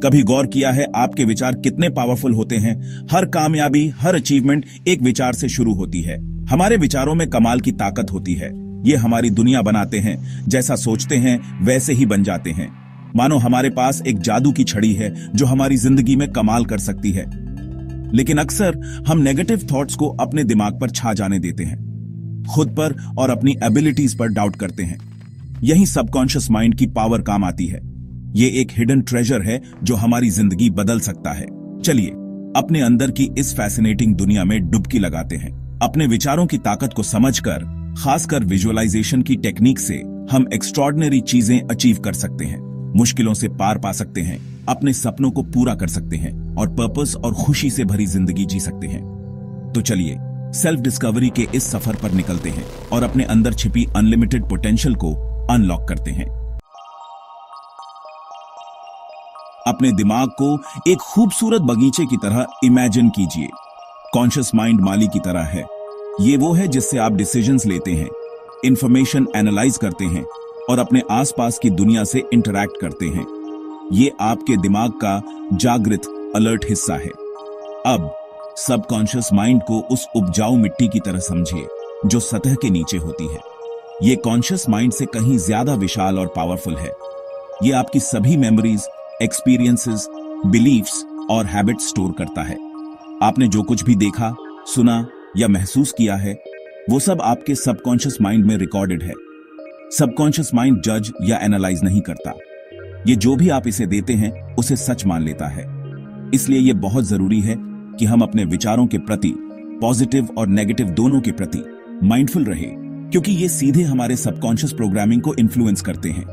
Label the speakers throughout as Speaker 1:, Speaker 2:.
Speaker 1: कभी गौर किया है आपके विचार कितने पावरफुल होते हैं? हर कामयाबी, हर अचीवमेंट एक विचार से शुरू होती है। हमारे विचारों में कमाल की ताकत होती है। ये हमारी दुनिया बनाते हैं। जैसा सोचते हैं वैसे ही बन जाते हैं। मानो हमारे पास एक जादू की छड़ी है जो हमारी जिंदगी में कमाल कर सकती है। लेकिन अक्सर हम नेगेटिव थॉट्स को अपने दिमाग पर छा जाने देते हैं, खुद पर और अपनी एबिलिटीज पर डाउट करते हैं। यही सबकॉन्शियस माइंड की पावर काम आती है। ये एक हिडन ट्रेजर है जो हमारी जिंदगी बदल सकता है। चलिए अपने अंदर की इस फैसिनेटिंग दुनिया में डुबकी लगाते हैं। अपने विचारों की ताकत को समझकर, खासकर विजुअलाइजेशन की टेक्निक से, हम एक्स्ट्रॉर्डिनरी चीजें अचीव कर सकते हैं, मुश्किलों से पार पा सकते हैं, अपने सपनों को पूरा कर सकते हैं और पर्पस और खुशी से भरी जिंदगी जी सकते हैं। तो चलिए सेल्फ डिस्कवरी के इस सफर पर निकलते हैं और अपने अंदर छिपी अनलिमिटेड पोटेंशियल को अनलॉक करते हैं। अपने दिमाग को एक खूबसूरत बगीचे की तरह इमेजिन कीजिए। कॉन्शियस माइंड माली की तरह है। ये वो है जिससे आप डिसीजंस लेते हैं, इंफॉर्मेशन एनालाइज करते हैं और अपने आसपास की दुनिया से इंटरैक्ट करते हैं। ये आपके दिमाग का जागृत, अलर्ट हिस्सा है। अब सबकॉन्शियस माइंड को उस उपजाऊ मिट्टी की तरह समझिए जो सतह के नीचे होती है। ये कॉन्शियस माइंड से कहीं ज्यादा विशाल और पावरफुल है। ये आपकी सभी मेमोरीज, एक्सपीरियंसेस, बिलीफ्स और हैबिट्स स्टोर करता है। आपने जो कुछ भी देखा, सुना या महसूस किया है, वो सब आपके सबकॉन्शियस माइंड में रिकॉर्डेड है। सबकॉन्शियस माइंड जज या एनालाइज नहीं करता। ये जो भी आप इसे देते हैं उसे सच मान लेता है। इसलिए यह बहुत जरूरी है कि हम अपने विचारों के प्रति, पॉजिटिव और नेगेटिव दोनों के प्रति, माइंडफुल रहे, क्योंकि ये सीधे हमारे सबकॉन्शियस प्रोग्रामिंग को इन्फ्लुएंस करते हैं।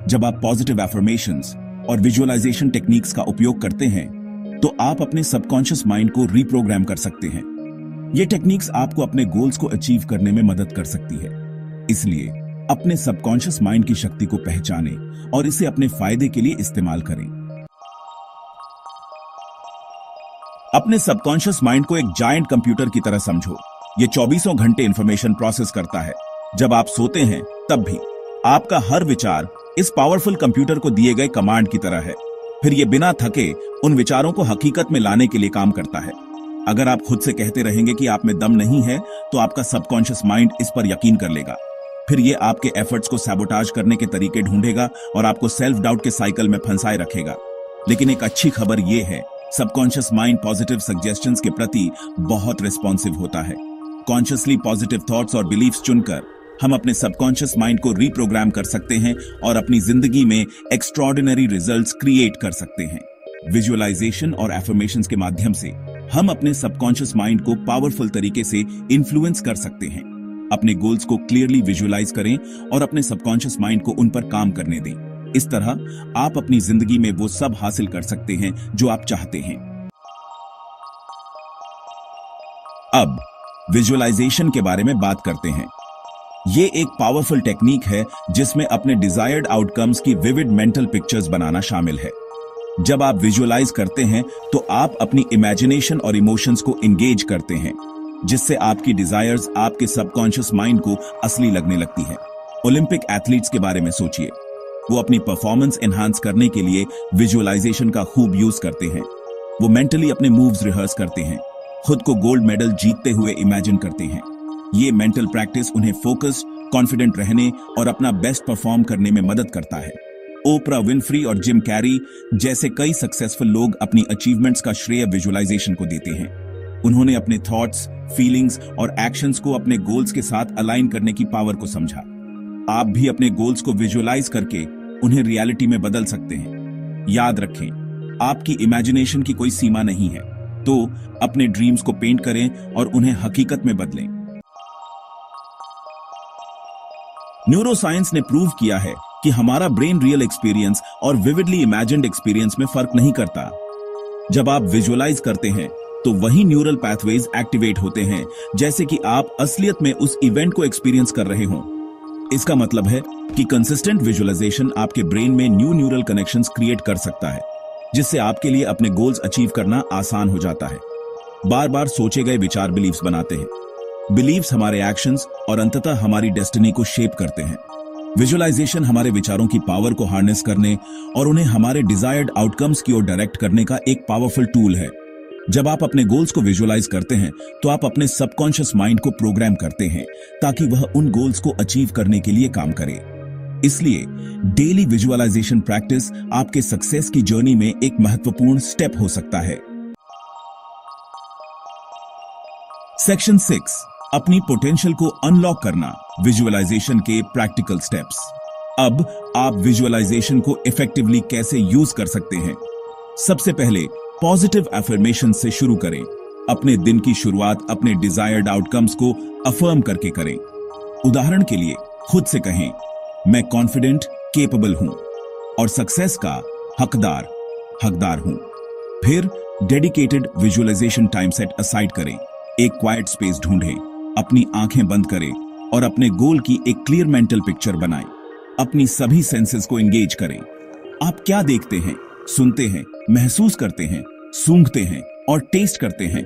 Speaker 1: जब आप पॉजिटिव एफर्मेशंस और विजुअलाइजेशन टेक्निक्स का उपयोग करते हैं तो आप अपने सबकॉन्शियस माइंड को रीप्रोग्राम कर सकते हैं। ये टेक्निक्स आपको अपने गोल्स को अचीव करने में मदद कर सकती है। इसलिए अपने सबकॉन्शियस माइंड की शक्ति को पहचानें और इसे अपने फायदे के लिए इस्तेमाल करें। अपने सबकॉन्शियस माइंड को एक जायंट कंप्यूटर की तरह समझो। ये 24 घंटे इंफॉर्मेशन प्रोसेस करता है। जब आप सोते हैं तब भी आपका हर विचार इस पावरफुल कंप्यूटर को दिए गए कमांड की तरह है। फिर ये बिना थके उन विचारों को हकीकत में लाने के लिए काम करता है। अगर आप खुद से कहते रहेंगे कि आप में दम नहीं है, तो आपका सबकॉन्शियस माइंड इस पर यकीन कर लेगा। फिर ये आपके एफर्ट्स को सैबोटाज करने के तरीके ढूंढेगा और आपको सेल्फ डाउट के साइकिल में फंसाए रखेगा। लेकिन एक अच्छी खबर ये है, सबकॉन्शियस माइंड पॉजिटिव सजेशंस के प्रति बहुत रिस्पॉन्सिव होता है। कॉन्शियसली पॉजिटिव थॉट्स और बिलीफ्स चुनकर हम अपने सबकॉन्शियस माइंड को रीप्रोग्राम कर सकते हैं और अपनी जिंदगी में एक्स्ट्रॉर्डिनरी रिजल्ट्स क्रिएट कर सकते हैं। विजुअलाइजेशन और एफर्मेशंस के माध्यम से हम अपने सबकॉन्शियस माइंड को पावरफुल तरीके से इन्फ्लुएंस कर सकते हैं। अपने गोल्स को क्लियरली विजुअलाइज करें और अपने सबकॉन्शियस माइंड को उन पर काम करने दें। इस तरह आप अपनी जिंदगी में वो सब हासिल कर सकते हैं जो आप चाहते हैं। अब विजुअलाइजेशन के बारे में बात करते हैं। ये एक पावरफुल टेक्निक है जिसमें अपने डिजायर्ड आउटकम्स की विविड मेंटल पिक्चर्स बनाना शामिल है। जब आप विजुअलाइज करते हैं तो आप अपनी इमेजिनेशन और इमोशंस को एंगेज करते हैं, जिससे आपकी डिजायर्स आपके सबकॉन्शियस माइंड को असली लगने लगती है। ओलंपिक एथलीट्स के बारे में सोचिए। वो अपनी परफॉर्मेंस एनहांस करने के लिए विजुअलाइजेशन का खूब यूज करते हैं। वो मेंटली अपने मूव्स रिहर्स करते हैं, खुद को गोल्ड मेडल जीतते हुए इमेजिन करते हैं। ये मेंटल प्रैक्टिस उन्हें फोकस, कॉन्फिडेंट रहने और अपना बेस्ट परफॉर्म करने में मदद करता है। ओपरा विनफ्री और जिम कैरी जैसे कई सक्सेसफुल लोग अपनी अचीवमेंट्स का श्रेय विजुअलाइजेशन को देते हैं। उन्होंने अपने थॉट्स, फीलिंग्स और एक्शंस को अपने गोल्स के साथ अलाइन करने की पावर को समझा। आप भी अपने गोल्स को विजुअलाइज करके उन्हें रियलिटी में बदल सकते हैं। याद रखें, आपकी इमेजिनेशन की कोई सीमा नहीं है, तो अपने ड्रीम्स को पेंट करें और उन्हें हकीकत में बदलें। न्यूरोसाइंस ने प्रूव किया है कि हमारा ब्रेन रियल एक्सपीरियंस और विविडली इमेजिन्ड एक्सपीरियंस में फर्क नहीं करता। जब आप विजुअलाइज करते हैं तो वही न्यूरल पैथवेज एक्टिवेट होते हैं जैसे कि आप असलियत में उस इवेंट को एक्सपीरियंस कर रहे हों। इसका मतलब है कि कंसिस्टेंट विजुअलाइजेशन आपके ब्रेन में न्यू न्यूरल कनेक्शंस क्रिएट कर सकता है, जिससे आपके लिए अपने गोल्स अचीव करना आसान हो जाता है। बार बार सोचे गए विचार बिलीव्स बनाते हैं। बिलीव्स हमारे एक्शंस और अंततः हमारी डेस्टिनी को शेप करते हैं। विजुअलाइजेशन हमारे विचारों की पावर को हार्नेस करने और उन्हें हमारे डिजायर्ड आउटकम्स की ओर डायरेक्ट करने का एक पावरफुल टूल है। जब आप अपने गोल्स को विजुअलाइज करते हैं तो आप अपने सबकॉन्शियस माइंड को प्रोग्राम करते हैं ताकि वह उन गोल्स को अचीव करने के लिए काम करे। इसलिए डेली विजुअलाइजेशन प्रैक्टिस आपके सक्सेस की जर्नी में एक महत्वपूर्ण स्टेप हो सकता है। सेक्शन 6, अपनी पोटेंशियल को अनलॉक करना, विजुअलाइजेशन के प्रैक्टिकल स्टेप्स। अब आप विजुअलाइजेशन को इफेक्टिवली कैसे यूज कर सकते हैं। सबसे पहले पॉजिटिव अफर्मेशन से शुरू करें। अपने दिन की शुरुआत अपने डिजायर्ड आउटकम्स को अफर्म करके करें। उदाहरण के लिए खुद से कहें, मैं कॉन्फिडेंट, केपेबल हूं और सक्सेस का हकदार हूं। फिर dedicated visualization time set aside करें। एक क्वाइट स्पेस ढूंढें, अपनी आंखें बंद करें और अपने गोल की एक क्लियर मेंटल पिक्चर बनाएं। अपनी सभी सेंसेस को एंगेज करें। आप क्या देखते हैं, सुनते हैं, महसूस करते हैं, सूंघते हैं और टेस्ट करते हैं,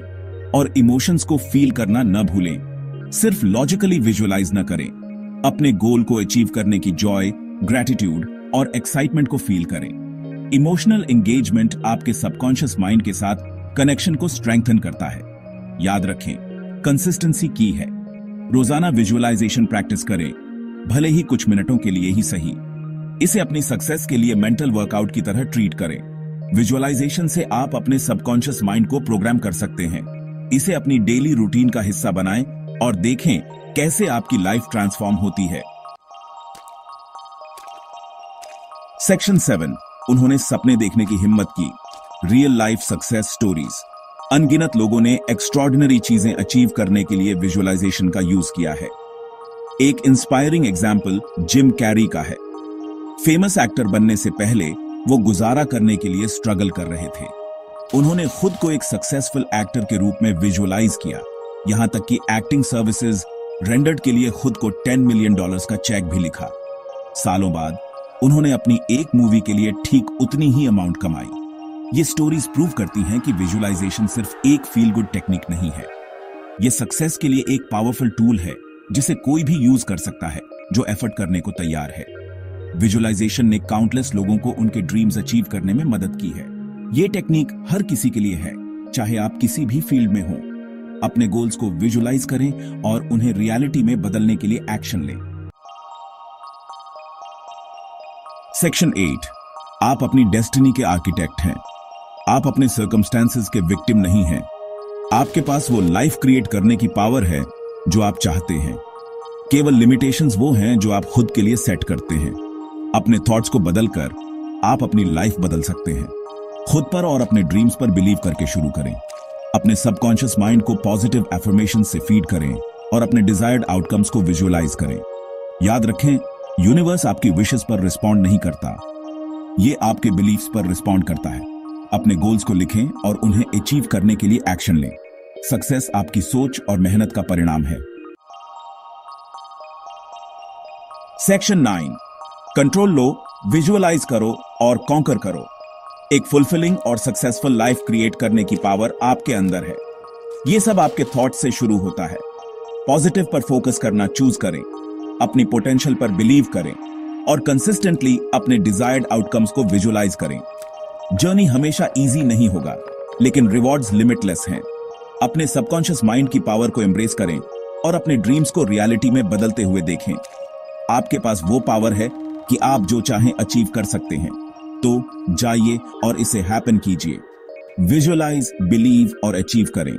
Speaker 1: और इमोशंस को फील करना न भूलें। सिर्फ लॉजिकली विजुअलाइज न करें। अपने गोल को अचीव करने की जॉय, ग्रैटिट्यूड और एक्साइटमेंट को फील करें। इमोशनल एंगेजमेंट आपके सबकॉन्शियस माइंड के साथ कनेक्शन को स्ट्रेंथन करता है। याद रखें, कंसिस्टेंसी की है। रोजाना विजुअलाइजेशन प्रैक्टिस करें, भले ही कुछ मिनटों के लिए ही सही। इसे अपनी सक्सेस के लिए मेंटल वर्कआउट की तरह ट्रीट करें। विजुअलाइजेशन से आप अपने सबकॉन्शियस माइंड को प्रोग्राम कर सकते हैं। इसे अपनी डेली रूटीन का हिस्सा बनाएं और देखें कैसे आपकी लाइफ ट्रांसफॉर्म होती है। सेक्शन 7, उन्होंने सपने देखने की हिम्मत की, रियल लाइफ सक्सेस स्टोरीज। अनगिनत लोगों ने एक्स्ट्रॉर्डिनरी चीजें अचीव करने के लिए विजुअलाइजेशन का यूज किया है। एक इंस्पायरिंग एग्जाम्पल जिम कैरी का है। फेमस एक्टर बनने से पहले वो गुजारा करने के लिए स्ट्रगल कर रहे थे। उन्होंने खुद को एक सक्सेसफुल एक्टर के रूप में विजुअलाइज किया, यहां तक कि एक्टिंग सर्विसेज रेंडर्ड के लिए खुद को $10 मिलियन का चेक भी लिखा। सालों बाद उन्होंने अपनी एक मूवी के लिए ठीक उतनी ही अमाउंट कमाई। ये स्टोरीज प्रूव करती हैं कि विजुअलाइजेशन सिर्फ एक फील गुड टेक्निक नहीं है। ये सक्सेस के लिए एक पावरफुल टूल है जिसे कोई भी यूज कर सकता है जो एफर्ट करने को तैयार है। विजुअलाइजेशन ने काउंटलेस लोगों को उनके ड्रीम्स अचीव करने में मदद की है। ये टेक्निक हर किसी के लिए है, चाहे आप किसी भी फील्ड में हो। अपने गोल्स को विजुअलाइज करें और उन्हें रियलिटी में बदलने के लिए एक्शन लें। सेक्शन 8, आप अपनी डेस्टिनी के आर्किटेक्ट हैं। आप अपने सर्कमस्टेंसेस के विक्टिम नहीं हैं। आपके पास वो लाइफ क्रिएट करने की पावर है जो आप चाहते हैं। केवल लिमिटेशंस वो हैं जो आप खुद के लिए सेट करते हैं। अपने थॉट्स को बदलकर आप अपनी लाइफ बदल सकते हैं। खुद पर और अपने ड्रीम्स पर बिलीव करके शुरू करें। अपने सबकॉन्शियस माइंड को पॉजिटिव एफर्मेशन से फीड करें और अपने डिजायर्ड आउटकम्स को विजुअलाइज करें। याद रखें, यूनिवर्स आपकी विशेस पर रिस्पॉन्ड नहीं करता, ये आपके बिलीफ्स पर रिस्पॉन्ड करता है। अपने गोल्स को लिखें और उन्हें अचीव करने के लिए एक्शन लें। सक्सेस आपकी सोच और मेहनत का परिणाम है। सेक्शन 9, कंट्रोल लो, विजुअलाइज करो और कॉन्कर करो। एक फुलफिलिंग और सक्सेसफुल लाइफ क्रिएट करने की पावर आपके अंदर है। यह सब आपके थॉट से शुरू होता है। पॉजिटिव पर फोकस करना चूज करें, अपनी पोटेंशियल पर बिलीव करें और कंसिस्टेंटली अपने डिजायर्ड आउटकम्स को विजुअलाइज करें। जर्नी हमेशा इजी नहीं होगा, लेकिन रिवॉर्ड्स लिमिटलेस हैं। अपने सबकॉन्शियस माइंड की पावर को एम्ब्रेस करें और अपने ड्रीम्स को रियलिटी में बदलते हुए देखें। आपके पास वो पावर है कि आप जो चाहें अचीव कर सकते हैं। तो जाइए और इसे हैपन कीजिए। विजुअलाइज, बिलीव और अचीव करें।